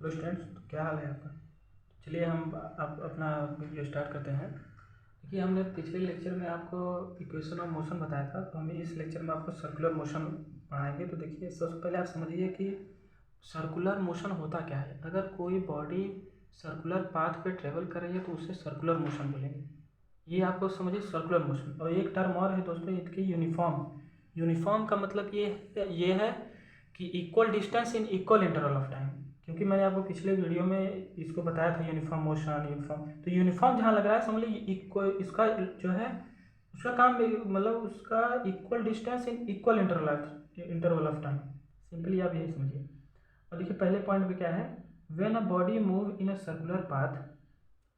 Hello students, तो क्या हाल है आपका। चलिए हम अब अपना वीडियो स्टार्ट करते हैं। देखिए, हमने पिछले लेक्चर में आपको इक्वेशन ऑफ मोशन बताया था, तो हम इस लेक्चर में आपको सर्कुलर मोशन पढ़ाएंगे। तो देखिए, सबसे पहले आप समझिए कि सर्कुलर मोशन होता क्या है। अगर कोई बॉडी सर्कुलर पाथ पे ट्रेवल कर रही है तो उसे सर्कुलर मोशन बोलेंगे। ये आपको समझिए सर्कुलर मोशन। और एक टर्म और है दोस्तों इसकी, यूनिफॉर्म। यूनिफॉर्म का मतलब ये है कि equal distance in equal interval of time. क्योंकि मैंने आपको पिछले वीडियो में इसको बताया था यूनिफॉर्म मोशन, यूनिफॉर्म। तो यूनिफॉर्म जहाँ लग रहा है समझ लीजिए इक्वल, इसका जो है उसका काम मतलब उसका equal distance in equal interval of time. Simply आप यही समझिए। और देखिए पहले पॉइंट पे क्या है, when a body move in a circular path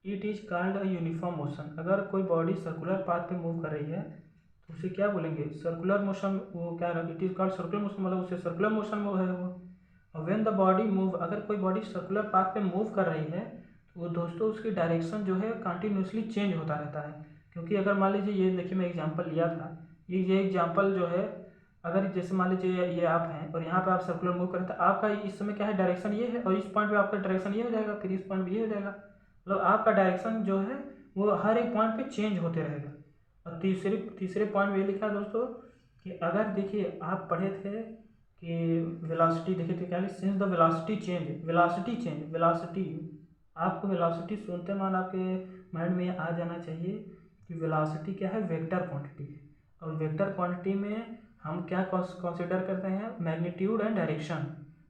it is called a uniform motion. अगर कोई बॉडी सर्कुलर पाथ पे मूव कर रही है तो उसे क्या बोलेंगे, सर्कुलर मोशन। वो क्या है, it is called circular motion, मतलब उसे सर्कुलर मोशन वो है वो। और व्हेन द बॉडी मूव, अगर कोई बॉडी सर्कुलर पाथ पे मूव कर रही है तो वो दोस्तों उसकी डायरेक्शन जो है कंटिन्यूसली चेंज होता रहता है। क्योंकि अगर मान लीजिए, ये देखिए मैं एग्जांपल लिया था, ये एग्जांपल जो है, अगर जैसे मान लीजिए ये आप हैं और यहाँ पे आप सर्कुलर मूव करें तो आपका इस समय क्या है, डायरेक्शन ये है, और इस पॉइंट पे आपका डायरेक्शन ये हो जाएगा, फिर इस पॉइंट पे ये हो जाएगा। मतलब आपका डायरेक्शन जो है वो हर एक पॉइंट पे चेंज होते रहेगा। और तीसरे पॉइंट में ये लिखा है दोस्तों कि अगर देखिए आप पढ़े थे कि वेलोसिटी, देखिए तो क्या है, सिंस द वेलोसिटी आपको वेलोसिटी सुनते मान आपके माइंड में आ जाना चाहिए कि वेलोसिटी क्या है, वेक्टर क्वांटिटी है। और वेक्टर क्वांटिटी में हम क्या कंसिडर करते हैं, मैग्नीट्यूड एंड डायरेक्शन।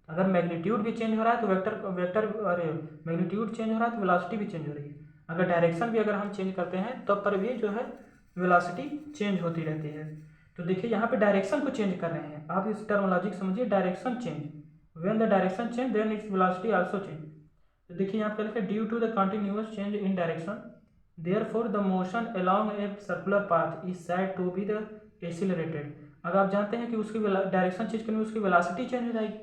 अगर मैग्नीट्यूड भी चेंज हो रहा है तो मैग्नीट्यूड चेंज हो रहा है तो वेलोसिटी भी चेंज हो रही है। अगर डायरेक्शन भी अगर हम चेंज करते हैं तब पर भी जो है वेलोसिटी चेंज होती रहती है। तो देखिए यहाँ पे डायरेक्शन को चेंज कर रहे हैं आप, इस टर्मोलॉजी को समझिए, direction change. When the direction change then its velocity also change. तो देखिए यहाँ पे लिखा है due to the continuous change in direction therefore the motion along a circular path is said to be the accelerated. अगर आप जानते हैं कि उसकी डायरेक्शन चेंज करने में उसकी वेलोसिटी चेंज हो जाएगी,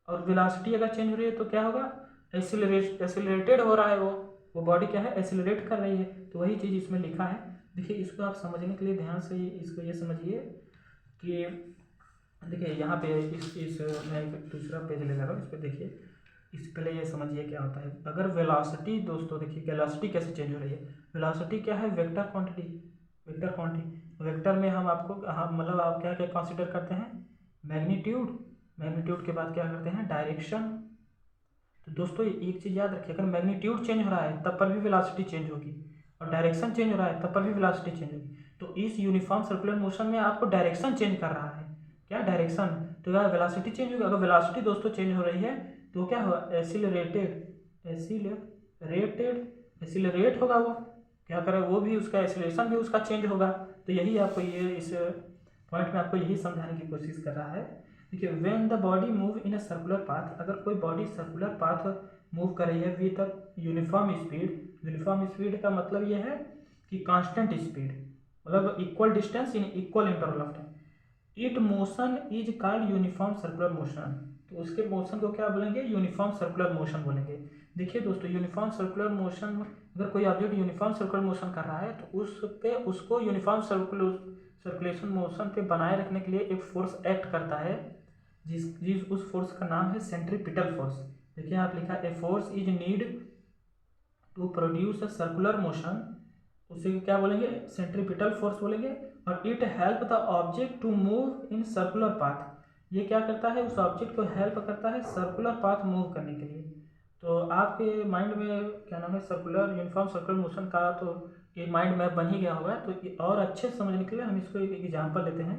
और वेलोसिटी अगर चेंज हो रही है तो क्या होगा, एक्सीलरेटेड हो रहा है, वो बॉडी क्या है, एक्सीलरेट कर रही है। तो वही चीज़ इसमें लिखा है। देखिए इसको आप समझने के लिए ध्यान से इसको ये समझिए कि देखिए यहाँ पे इस मैं एक दूसरा पेज ले रहा हूँ, इस पर देखिए। इस पहले ये समझिए क्या होता है। अगर वेलोसिटी दोस्तों, देखिए वेलोसिटी कैसे चेंज हो रही है। वेलोसिटी क्या है, वेक्टर क्वांटिटी। वेक्टर में हम आपको मतलब आप क्या क्या कंसिडर करते हैं, मैग्नीट्यूड के बाद क्या करते हैं, डायरेक्शन। तो दोस्तों एक चीज़ याद रखिए, अगर मैग्नीट्यूड चेंज हो रहा है तब पर भी वेलोसिटी चेंज होगी, और डायरेक्शन चेंज हो रहा है तब पर भी वेलोसिटी चेंज होगी। तो इस यूनिफॉर्म सर्कुलर मोशन में आपको डायरेक्शन चेंज कर रहा है, क्या डायरेक्शन, तो क्या वेलोसिटी चेंज होगी। अगर वेलोसिटी दोस्तों चेंज हो रही है तो क्या होगा, एसिलरेट होगा। वो क्या करे, वो भी उसका एसिलेशन भी उसका चेंज होगा। तो यही आपको ये इस पॉइंट में आपको यही समझाने की कोशिश कर रहा है। देखिए when the body move in a circular path, अगर कोई बॉडी सर्कुलर पाथ मूव कर रही है विद यूनिफॉर्म स्पीड का मतलब ये है कि कांस्टेंट स्पीड, मतलब equal distance in equal interval of time, it motion is called uniform circular motion. तो उसके मोशन को क्या बोलेंगे, यूनिफॉर्म सर्कुलर मोशन बोलेंगे। देखिए दोस्तों, यूनिफॉर्म सर्कुलर मोशन, अगर कोई ऑब्जेक्ट यूनिफॉर्म सर्कुलर मोशन कर रहा है तो उस पे उसको यूनिफॉर्म सर्कुलेशन मोशन पे बनाए रखने के लिए एक फोर्स एक्ट करता है, जिस उस फोर्स का नाम है सेंट्रीपिटल फोर्स। देखिए यहाँ पे लिखा है a force is need to produce a circular motion, उसे क्या बोलेंगे, सेंट्रीपिटल फोर्स बोलेंगे। और it help the object to move in circular path, ये क्या करता है, उस ऑब्जेक्ट को हेल्प करता है सर्कुलर पाथ मूव करने के लिए। तो आपके माइंड में क्या नाम है, सर्कुलर यूनिफॉर्म सर्कुलर मोशन का तो एक माइंड मैप बन ही गया होगा। तो और अच्छे से समझने के लिए हम इसको एक एग्जाम्पल लेते हैं।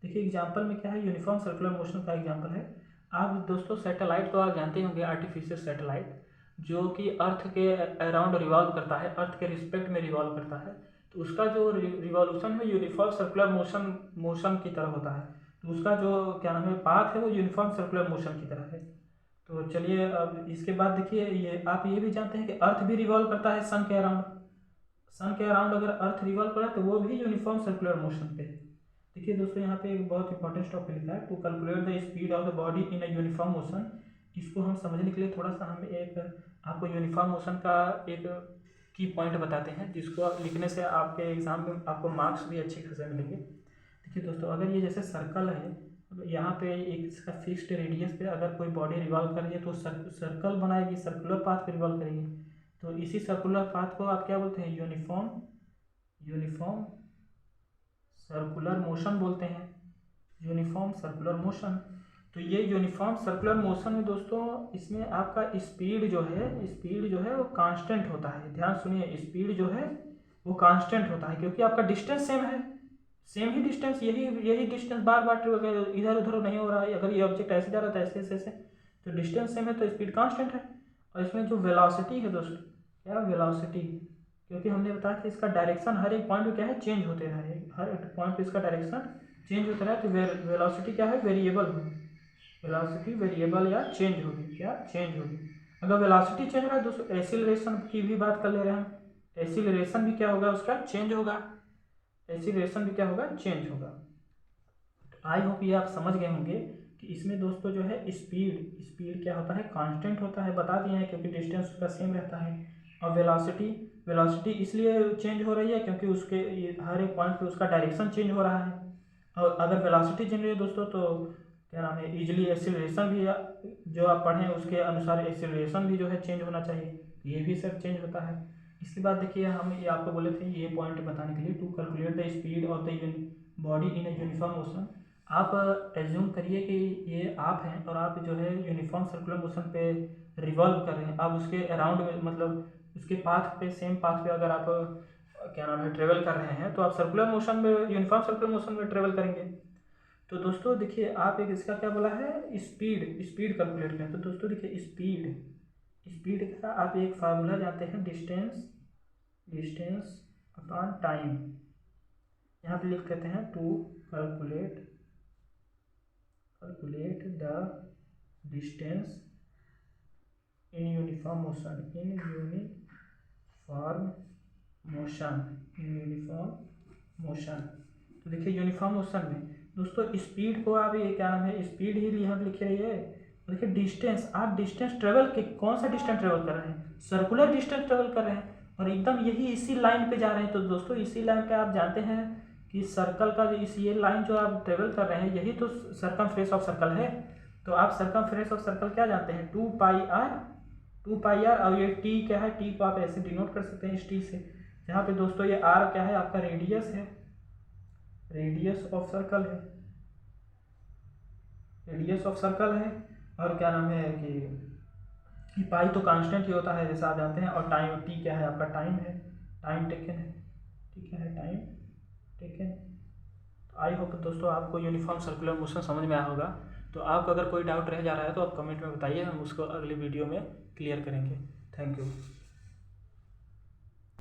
देखिए एग्जाम्पल में क्या है, यूनिफॉर्म सर्कुलर मोशन का एग्जाम्पल है। आप दोस्तों सैटेलाइट तो आप जानते होंगे, आर्टिफिशियल सैटेलाइट जो कि अर्थ के अराउंड रिवॉल्व करता है, अर्थ के रिस्पेक्ट में रिवॉल्व करता है। तो उसका जो रिवॉल्यूशन है यूनिफॉर्म सर्कुलर मोशन की तरह होता है। तो उसका जो क्या नाम है, पाथ है, वो यूनिफॉर्म सर्कुलर मोशन की तरह है। तो चलिए अब इसके बाद देखिए, ये आप ये भी जानते हैं कि अर्थ भी रिवॉल्व करता है सन के अराउंड। सन के अराउंड अगर अर्थ रिवॉल्व कर रहा है तो वो भी यूनिफॉर्म सर्कुलर मोशन पे है। देखिए दोस्तों यहाँ पे एक बहुत इंपॉर्टेंट टॉपिक लिखा है, to calculate the speed of the body in a uniform motion. इसको हम समझने के लिए थोड़ा सा हम एक आपको यूनिफॉर्म मोशन का एक की पॉइंट बताते हैं, जिसको लिखने से आपके एग्जाम में आपको मार्क्स भी अच्छे खासे मिलेंगे। देखिए दोस्तों, अगर ये जैसे सर्कल है, अब यहाँ पे एक इसका फिक्स्ड रेडियस पे अगर कोई बॉडी रिवॉल्व कर रही है तो सर्कल बनाएगी, सर्कुलर पाथ पे रिवॉल्व करेगी। तो इसी सर्कुलर पाथ को आप क्या बोलते हैं? यूनिफॉर्म सर्कुलर मोशन बोलते हैं, यूनिफॉर्म सर्कुलर मोशन। तो ये यूनिफॉर्म सर्कुलर मोशन में दोस्तों इसमें आपका स्पीड जो है वो कांस्टेंट होता है। ध्यान सुनिए, स्पीड जो है वो कांस्टेंट होता है क्योंकि आपका डिस्टेंस सेम है, सेम ही डिस्टेंस, यही डिस्टेंस बार बार इधर उधर नहीं हो रहा है। अगर ये ऑब्जेक्ट ऐसे जा रहा था ऐसे तो डिस्टेंस सेम है तो स्पीड कांस्टेंट है। और इसमें जो वेलोसिटी है दोस्तों, क्या वेलोसिटी, क्योंकि हमने बताया कि इसका डायरेक्शन हर एक पॉइंट पे क्या है, चेंज होते रहे, हर एक पॉइंट पे इसका डायरेक्शन चेंज होता रहा, तो वेलोसिटी क्या है, वेरिएबल होगी। वेलोसिटी वेरिएबल या चेंज होगी, क्या चेंज होगी। अगर वेलोसिटी चेंज हो रहा है दोस्तों, एक्सीलरेशन की भी बात कर ले रहे हैं हम, एक्सीलरेशन भी क्या होगा, उसका चेंज होगा, एक्सीलरेशन भी क्या होगा, चेंज होगा। आई होप ये आप समझ गए होंगे कि इसमें दोस्तों जो है स्पीड क्या होता है, कांस्टेंट होता है, बता दिए हैं क्योंकि डिस्टेंस उसका सेम रहता है। और वेलोसिटी इसलिए चेंज हो रही है क्योंकि उसके हर एक पॉइंट पे उसका डायरेक्शन चेंज हो रहा है। और अगर वेलोसिटी चेंज हो रही है दोस्तों तो क्या नाम है, इजीली एक्सीलरेशन भी जो आप पढ़ें उसके अनुसार एक्सीलरेशन भी जो है चेंज होना चाहिए, ये भी सब चेंज होता है। इसके बाद देखिए हम ये आपको बोले थे ये पॉइंट बताने के लिए, to calculate the speed of the body in a uniform motion. आप एज्यूम करिए कि ये आप हैं और आप जो है यूनिफॉर्म सर्कुलर मोशन पे रिवॉल्व कर रहे हैं। आप उसके अराउंड में मतलब उसके पाथ पे, सेम पाथ पे अगर आप क्या नाम है ट्रेवल कर रहे हैं तो आप सर्कुलर मोशन में, यूनिफॉर्म सर्कुलर मोशन में ट्रेवल करेंगे। तो दोस्तों देखिए आप एक इसका क्या बोला है, स्पीड कैलकुलेट करें। तो दोस्तों देखिए स्पीड का आप एक फार्मूला जानते हैं, डिस्टेंस अपॉन टाइम। यहाँ पे लिख देते हैं to calculate the distance in uniform motion. तो देखिए यूनिफॉर्म मोशन में दोस्तों स्पीड को आप ये क्या नाम है, स्पीड ही यहाँ लिखे रहिए। देखिए डिस्टेंस, आप डिस्टेंस ट्रेवल के कौन सा डिस्टेंस ट्रेवल कर रहे हैं, सर्कुलर डिस्टेंस ट्रेवल कर रहे हैं और एकदम यही इसी लाइन पे जा रहे हैं। तो दोस्तों इसी लाइन पे आप जानते हैं कि सर्कल का ये लाइन जो आप ट्रेवल कर रहे हैं यही तो सर्कमफ्रेंस ऑफ सर्कल है। तो आप सर्कमफ्रेंस ऑफ सर्कल क्या जानते हैं, 2 पाई आर। और ये टी क्या है, टी को आप ऐसे डिनोट कर सकते हैं इस टी से। यहाँ पे दोस्तों ये आर क्या है, आपका रेडियस है, रेडियस ऑफ सर्कल है। और क्या नाम है कि पाई तो कांस्टेंट ही होता है जैसा आप जानते हैं। और टाइम, टी क्या है आपका, टाइम है, टाइम टेकन है, ठीक है, टाइम टेकन। तो आई होप दोस्तों आपको यूनिफॉर्म सर्कुलर मोशन समझ में आया होगा। तो आपको अगर कोई डाउट रह जा रहा है तो आप कमेंट में बताइए, हम उसको अगली वीडियो में क्लियर करेंगे। Thank you.